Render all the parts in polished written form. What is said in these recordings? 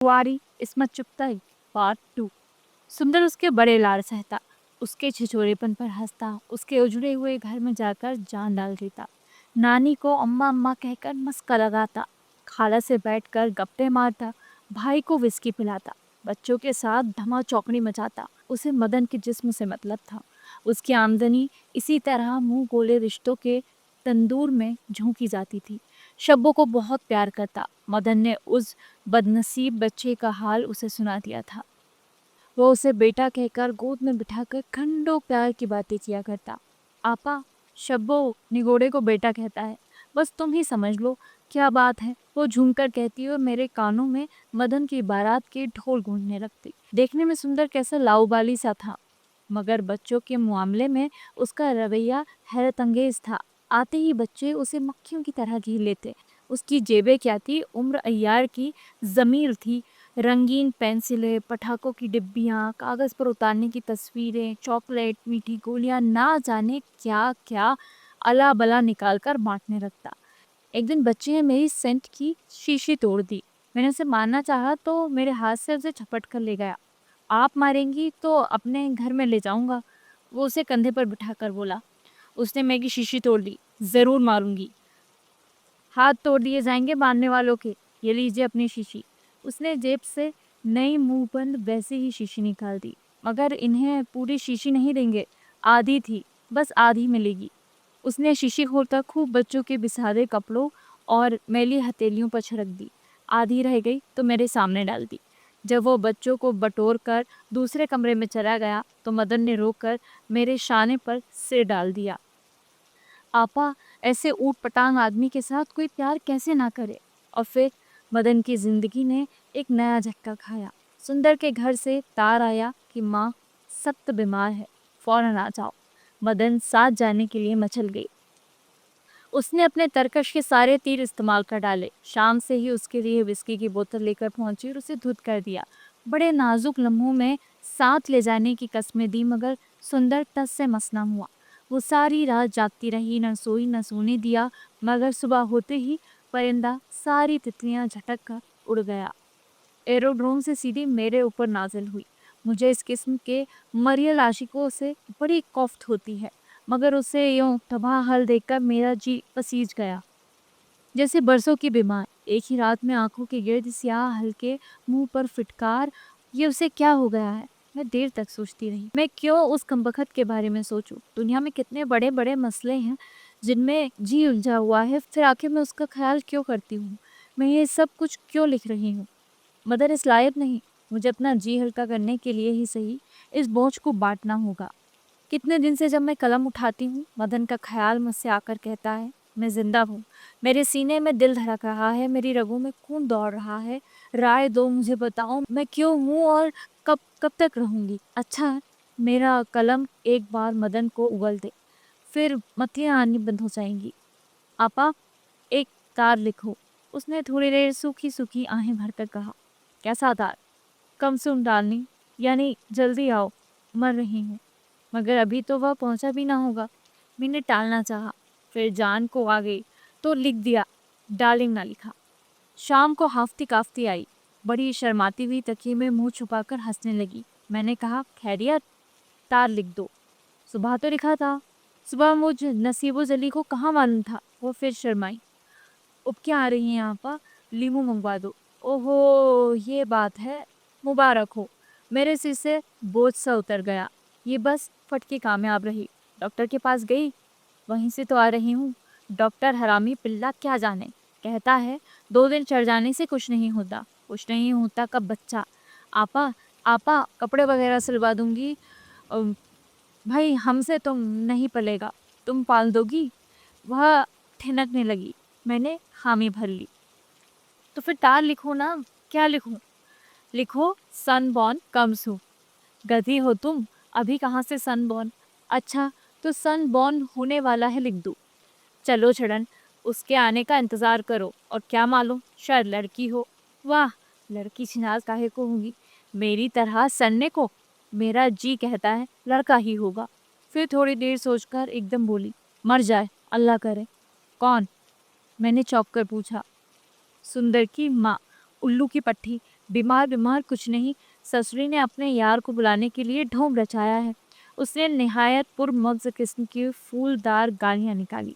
कुंवारी इस्मत चुगताई पार्ट 2। सुंदर उसके बड़े लाड़ सहता, उसके छिछोरेपन पर हंसता, उसके उजड़े हुए घर में जाकर जान डाल देता। नानी को अम्मा अम्मा कहकर मस्का लगाता, खाला से बैठकर गप्पे मारता, भाई को विस्की पिलाता, बच्चों के साथ धमा चौकड़ी मचाता। उसे मदन के जिस्म से मतलब था। उसकी आमदनी इसी तरह मुंह गोले रिश्तों के तंदूर में झोंकी जाती थी। शब्बों को बहुत प्यार करता। मदन ने उस बदनसीब बच्चे का हाल उसे सुना दिया था। वो उसे बेटा कहकर गोद में बिठाकर घंटों प्यार की बातें किया करता। आपा, शब्बो निगोड़े को बेटा कहता है, बस तुम ही समझ लो क्या बात है, वो झूमकर कहती और मेरे कानों में मदन की बारात के ढोल गूंजने लगती। देखने में सुंदर कैसा लाउबाली सा था, मगर बच्चों के मामले में उसका रवैया हैरत अंगेज था। आते ही बच्चे उसे मक्खियों की तरह घेर लेते। उसकी जेबें क्या थी, उम्र अय्यार की ज़मीर थी। रंगीन पेंसिलें, पटाखों की डिब्बियाँ, कागज़ पर उतारने की तस्वीरें, चॉकलेट, मीठी गोलियां, ना जाने क्या क्या अला बला निकाल कर बांटने लगता। एक दिन बच्चे ने मेरी सेंट की शीशी तोड़ दी। मैंने उसे मारना चाहा तो मेरे हाथ से उसे झपट कर ले गया। आप मारेंगी तो अपने घर में ले जाऊंगा, वो उसे कंधे पर बिठाकर बोला। उसने मेरी शीशी तोड़ ली। जरूर मारूंगी, हाथ तोड़ दिए जाएंगे मारने वालों के। ये लीजिए अपनी शीशी। उसने जेब से नई मुंह बंद वैसे ही शीशी निकाल दी। मगर इन्हें पूरी शीशी नहीं देंगे, आधी थी, बस आधी मिलेगी। उसने शीशी खोलकर खूब बच्चों के बिसारे कपड़ों और मैली हथेलियों पर छिड़क दी। आधी रह गई तो मेरे सामने डाल दी। जब वो बच्चों को बटोर कर दूसरे कमरे में चला गया तो मदन ने रोककर मेरे शाने पर सिर डाल दिया। आपा, ऐसे ऊट पटांग आदमी के साथ कोई प्यार कैसे ना करे। और फिर मदन की जिंदगी ने एक नया झटका खाया। सुंदर के घर से तार आया कि माँ सख्त बीमार है, फौरन आ जाओ। मदन साथ जाने के लिए मचल गई। उसने अपने तरकश के सारे तीर इस्तेमाल कर डाले। शाम से ही उसके लिए विस्की की बोतल लेकर पहुंची और उसे धुत कर दिया। बड़े नाजुक लम्हों में साथ ले जाने की कस्में दी, मगर सुंदर टस से मस न हुआ। वो सारी रात जागती रही, न सोई न सोने दिया। मगर सुबह होते ही परिंदा सारी तितलियां झटक कर उड़ गया। एरोड्रोम से सीधी मेरे ऊपर नाजिल हुई। मुझे इस किस्म के मरियल आशिकों से बड़ी कौफ्त होती है, मगर उसे यूं तबाह हाल देखकर मेरा जी पसीज गया। जैसे बरसों की बीमार, एक ही रात में आंखों के गिर्द स्याह हल्के, मुंह पर फिटकार। ये उसे क्या हो गया है? मैं देर तक सोचती रही। मैं क्यों उस कमबख्त के बारे में सोचूं? दुनिया में कितने बड़े बड़े मसले हैं जिनमें जी उलझा हुआ है, फिर आखिर मैं उसका ख्याल क्यों करती हूँ? मैं ये सब कुछ क्यों लिख रही हूँ? मदर इस लायक नहीं। मुझे अपना जी हल्का करने के लिए ही सही इस बोझ को बांटना होगा। कितने दिन से जब मैं कलम उठाती हूँ, मदन का ख्याल मुझसे आकर कहता है, मैं जिंदा हूँ, मेरे सीने में दिल धड़क रहा है, मेरी रगों में खून दौड़ रहा है। राय दो, मुझे बताओ मैं क्यों हूँ और कब कब तक रहूंगी। अच्छा, मेरा कलम एक बार मदन को उगल दे, फिर मतियाँ आनी बंद हो जाएंगी। आपा, एक तार लिखो। उसने थोड़ी देर सूखी सूखी आहें भरकर कहा। कैसा तार? कम सुन डालनी, यानी जल्दी आओ, मर रही हूँ। मगर अभी तो वह पहुंचा भी ना होगा। मैंने टालना चाहा, फिर जान को आ गई तो लिख दिया। डार्लिंग ना लिखा। शाम को हाफती काफती आई, बड़ी शर्माती हुई तकिए में मुंह छुपाकर हंसने लगी। मैंने कहा, खैरियत? तार लिख दो। सुबह तो लिखा था। सुबह मुझ नसीबो जली को कहाँ मालूम था? वो फिर शर्माई। अब क्या आ रही हैं आपा? लीमू मंगवा दो। ओहो, ये बात है। मुबारक हो। मेरे सिर से बोझ सा उतर गया। ये बस फटके कामयाब रही। डॉक्टर के पास गई, वहीं से तो आ रही हूँ। डॉक्टर हरामी पिल्ला क्या जाने, कहता है 2 दिन चढ़ जाने से कुछ नहीं होता। कुछ नहीं होता कब बच्चा। आपा, आपा कपड़े वगैरह सिलवा दूंगी। अम, भाई हमसे तुम नहीं पलेगा, तुम पाल दोगी। वह ठिनकने लगी। मैंने हामी भर ली। तो फिर तार लिखो ना। क्या लिखूं? लिखो, सनबॉर्न कम्स हूँ। गधी हो तुम, अभी कहाँ से सनबॉर्न? अच्छा, तो सनबॉर्न होने वाला है लिख दूं। चलो छड़न, उसके आने का इंतजार करो। और क्या मालूम, शायद लड़की हो। वाह, लड़की छिनाज काहे को होगी? मेरी तरह सन्ने को? मेरा जी कहता है लड़का ही होगा। फिर थोड़ी देर सोचकर एकदम बोली, मर जाए, अल्लाह करे। कौन? मैंने चौंक कर पूछा। सुंदर की माँ, उल्लू की पट्टी। बीमार बीमार कुछ नहीं, ससुरी ने अपने यार को बुलाने के लिए ढोंग रचाया है। उसने निहायत पुरमग्ज किस्म की फूलदार गालियां निकाली।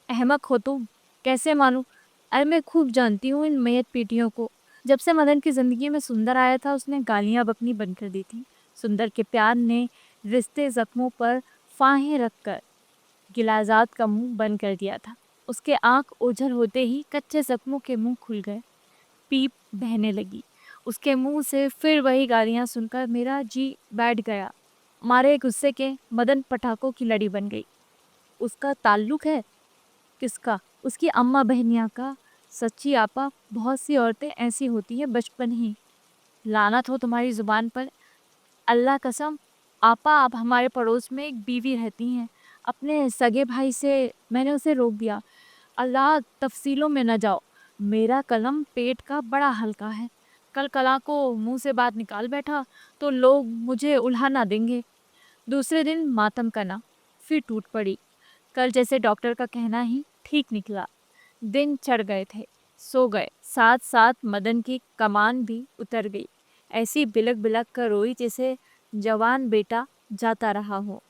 अहमक हो तुम, कैसे मानूं? अरे मैं खूब जानती हूँ इन मैयत पीटियों को। जब से मदन की जिंदगी में सुंदर आया था उसने गालियां बकनी बंद कर दी थी। सुंदर के प्यार ने रिश्ते जख्मों पर फाहें रखकर गिलाजात का मुंह बंद कर दिया था। उसके आंख ओझल होते ही कच्चे जख्मों के मुंह खुल गए, पीप बहने लगी। उसके मुंह से फिर वही गालियां सुनकर मेरा जी बैठ गया। मारे गुस्से के मदन पटाखों की लड़ी बन गई। उसका ताल्लुक है किसका? उसकी अम्मा बहनिया का। सच्ची आपा, बहुत सी औरतें ऐसी होती हैं बचपन ही। लानत हो तुम्हारी जुबान पर। अल्लाह कसम, आपा आप हमारे पड़ोस में एक बीवी रहती हैं। अपने सगे भाई से मैंने उसे रोक दिया। अल्लाह, तफसीलों में न जाओ। मेरा कलम पेट का बड़ा हल्का है। कल कला को मुंह से बात निकाल बैठा तो लोग मुझे उल्हा ना देंगे। दूसरे दिन मातम करना, फिर टूट पड़ी। कल जैसे डॉक्टर का कहना ही ठीक निकला। दिन चढ़ गए थे, सो गए। साथ साथ मदन की कमान भी उतर गई। ऐसी बिलक बिलक कर रोई जैसे जवान बेटा जाता रहा हो।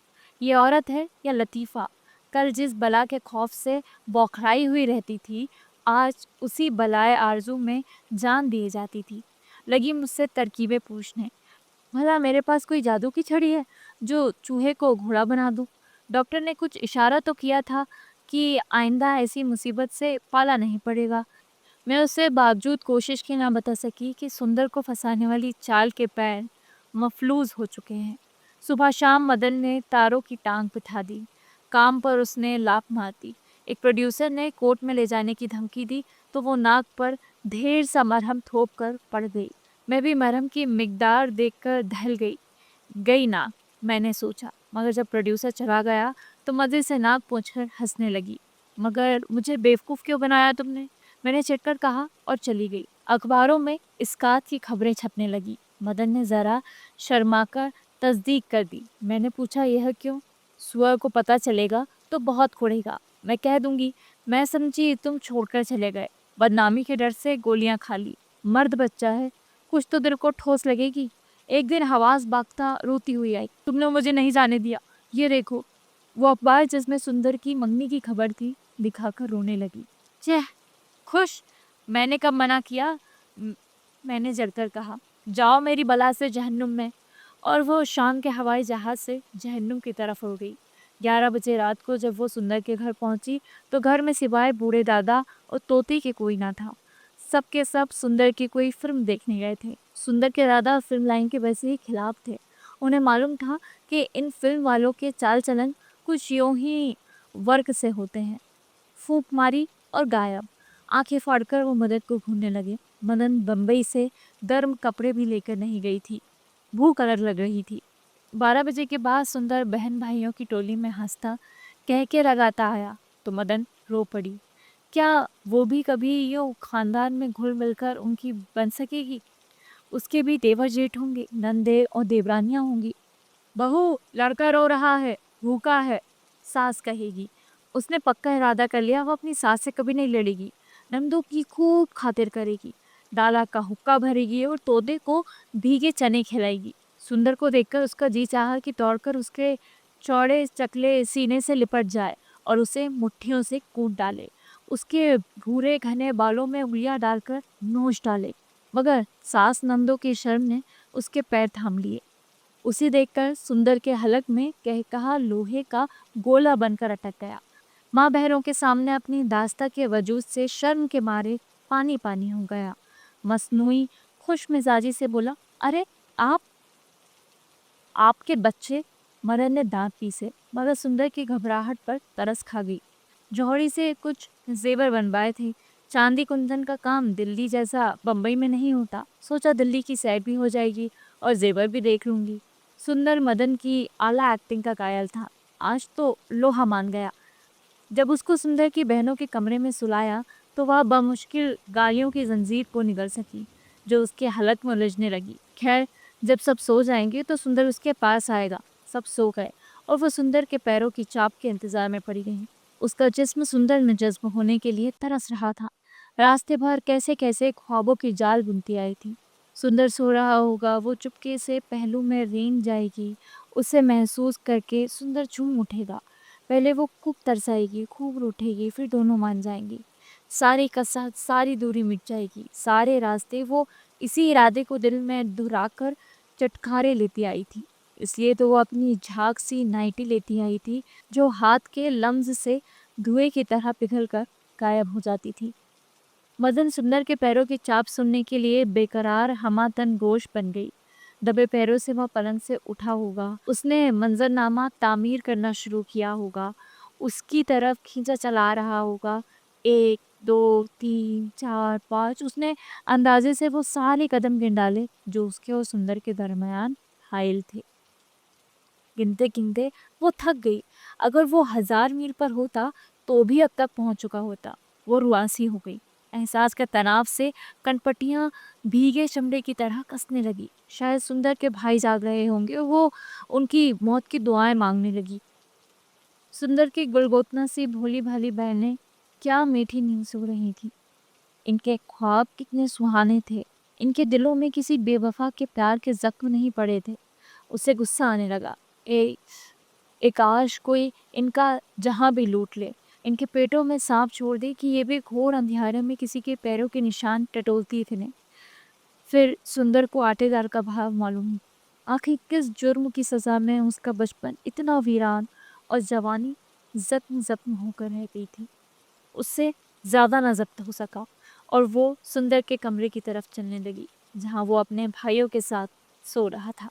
ये औरत है या लतीफ़ा? कल जिस बला के खौफ से बौखलाई हुई रहती थी, आज उसी बलाए आरजू में जान दिए जाती थी। लगी मुझसे तरकीबें पूछने, भला मेरे पास कोई जादू की छड़ी है जो चूहे को घोड़ा बना दूं? डॉक्टर ने कुछ इशारा तो किया था कि आइंदा ऐसी मुसीबत से पाला नहीं पड़ेगा। मैं उससे बावजूद कोशिश की ना बता सकी कि सुंदर को फंसाने वाली चाल के पैर मफलूज हो चुके हैं। सुबह शाम मदन ने तारों की टांग बिठा दी। काम पर उसने लात मार दी। एक प्रोड्यूसर ने कोर्ट में ले जाने की धमकी दी तो वो नाक पर ढेर सा मरहम थोप कर पड़ गई। मैं भी मरहम की मिकदार देखकर दहल गई। गई ना, मैंने सोचा, मगर जब प्रोड्यूसर चला गया तो मजे से नाक पोंछकर हंसने लगी। मगर मुझे बेवकूफ़ क्यों बनाया तुमने? मैंने चिढ़कर कहा और चली गई। अखबारों में इस्कात की खबरें छपने लगी। मदन ने ज़रा शर्माकर तस्दीक कर दी। मैंने पूछा, यह क्यों? सुअर को पता चलेगा तो बहुत कुढ़ेगा। मैं कह दूंगी, मैं समझी तुम छोड़कर चले गए। बदनामी के डर से गोलियां खा ली। मर्द बच्चा है, कुछ तो दिल को ठोस लगेगी। एक दिन हवास बागता रोती हुई आई, तुमने मुझे नहीं जाने दिया। ये देखो। वो अखबार जिसमें सुंदर की मंगनी की खबर थी दिखाकर रोने लगी। चह, खुश? मैंने कब मना किया? मैंने जड़कर कहा, जाओ मेरी बला से जहन्नुम में। और वो शाम के हवाई जहाज से जहन्नुम की तरफ हो गई। 11 बजे रात को जब वो सुंदर के घर पहुंची तो घर में सिवाय बूढ़े दादा और तोते के कोई ना था। सब के सब सुंदर की कोई फिल्म देखने गए थे। सुंदर के दादा फिल्म लाइन के वैसे ही खिलाफ थे। उन्हें मालूम था कि इन फिल्म वालों के चाल चलन कुछ यूं ही वर्क से होते हैं। फूंक मारी और गायब। आंखें फाड़कर वो मदन को घूरने लगे। मदन बम्बई से गर्म कपड़े भी लेकर नहीं गई थी। भूख अलग लग रही थी। 12 बजे के बाद सुंदर बहन भाइयों की टोली में हंसता कह के रगाता आया तो मदन रो पड़ी। क्या वो भी कभी यूं खानदान में घुल मिलकर उनकी बन सकेगी? उसके भी देवर जेठ होंगे, नंदे और देवरानियां होंगी। बहू, लड़का रो रहा है, भूखा है, सास कहेगी। उसने पक्का इरादा कर लिया, वो अपनी सास से कभी नहीं लड़ेगी। नंदों की खूब खातिर करेगी, डाला का हुक्का भरेगी और तोते को भीगे चने खिलाएगी। सुंदर को देखकर उसका जी चाहा कि दौड़कर उसके चौड़े चकले सीने से लिपट जाए और उसे मुट्ठियों से कूट डाले, उसके भूरे घने बालों में उंगलियां डालकर नोच डाले। मगर सास नंदों की शर्म ने उसके पैर थाम लिए। उसे देखकर सुंदर के हलक में कह कहा लोहे का गोला बनकर अटक गया। माँ बहनों के सामने अपनी दास्ता के वजूद से शर्म के मारे पानी पानी हो गया। मसनूई खुश मिजाजी से बोला, अरे आप, आपके बच्चे? मदन ने दांत पीसे, मगर सुंदर की घबराहट पर तरस खा गई। जौहरी से कुछ जेवर बनवाए थे। चांदी कुंदन का काम दिल्ली जैसा बम्बई में नहीं होता। सोचा दिल्ली की सैर भी हो जाएगी और जेवर भी देख लूंगी। सुंदर मदन की आला एक्टिंग का कायल था। आज तो लोहा मान गया। जब उसको सुंदर की बहनों के कमरे में सुलाया तो वह बमुश्किल गालियों की जंजीर को निगल सकी जो उसके हलक में उलझने लगी। खैर, जब सब सो जाएंगे तो सुंदर उसके पास आएगा। सब सो गए और वो सुंदर के पैरों की चाप के इंतजार में पड़ी रही। उसका जिस्म सुंदर में जज्ब होने के लिए तरस रहा था। रास्ते भर कैसे कैसे ख्वाबों की जाल बुनती आई थी। सुंदर सो रहा होगा, वो चुपके से पहलू में रेंग जाएगी। उसे महसूस करके सुंदर झूम उठेगा। पहले वो खूब तरसाएगी, खूब रूठेगी, फिर दोनों मान जाएंगी। सारी कसरत, सारी दूरी मिट जाएगी। सारे रास्ते वो इसी इरादे को दिल में दोहराकर चटखारे लेती आई थी। इसलिए तो वो अपनी झाग सी नाइटी लेती आई थी, जो हाथ के लम्स से धुएं की तरह पिघल कर गायब हो जाती थी। मदन सुंदर के पैरों की चाप सुनने के लिए बेकरार हमातन गोश बन गई। दबे पैरों से वह पलंग से उठा होगा। उसने मंजरनामा तामीर करना शुरू किया होगा। उसकी तरफ खींचा चला रहा होगा। 1, 2, 3, 4, 5, उसने अंदाजे से वो सारे कदम गिन डाले जो उसके और सुंदर के दरमियान हाइल थे। गिनते गिनते वो थक गई। अगर वो 1000 मील पर होता तो भी अब तक पहुंच चुका होता। वो रुआसी हो गई। एहसास के तनाव से कनपटियां भीगे चमड़े की तरह कसने लगी। शायद सुंदर के भाई जाग रहे होंगे। वो उनकी मौत की दुआएं मांगने लगी। सुंदर की गुलगोतना सी भोली भाली बहनें क्या मीठी नींद सो रही थी। इनके ख्वाब कितने सुहाने थे। इनके दिलों में किसी बेवफा के प्यार के जख्म नहीं पड़े थे। उसे गुस्सा आने लगा। काश कोई इनका जहां भी लूट ले, इनके पेटों में सांप छोड़ दे कि ये भी घोर अंधियारे में किसी के पैरों के निशान टटोलती थी। फिर सुंदर को आटेदार का भाव मालूम हुआ। आखिर किस जुर्म की सजा में उसका बचपन इतना वीरान और जवानी जख्म जख्म होकर रह गई थी। उससे ज्यादा न जब्त हो सका और वो सुंदर के कमरे की तरफ चलने लगी, जहां वो अपने भाइयों के साथ सो रहा था।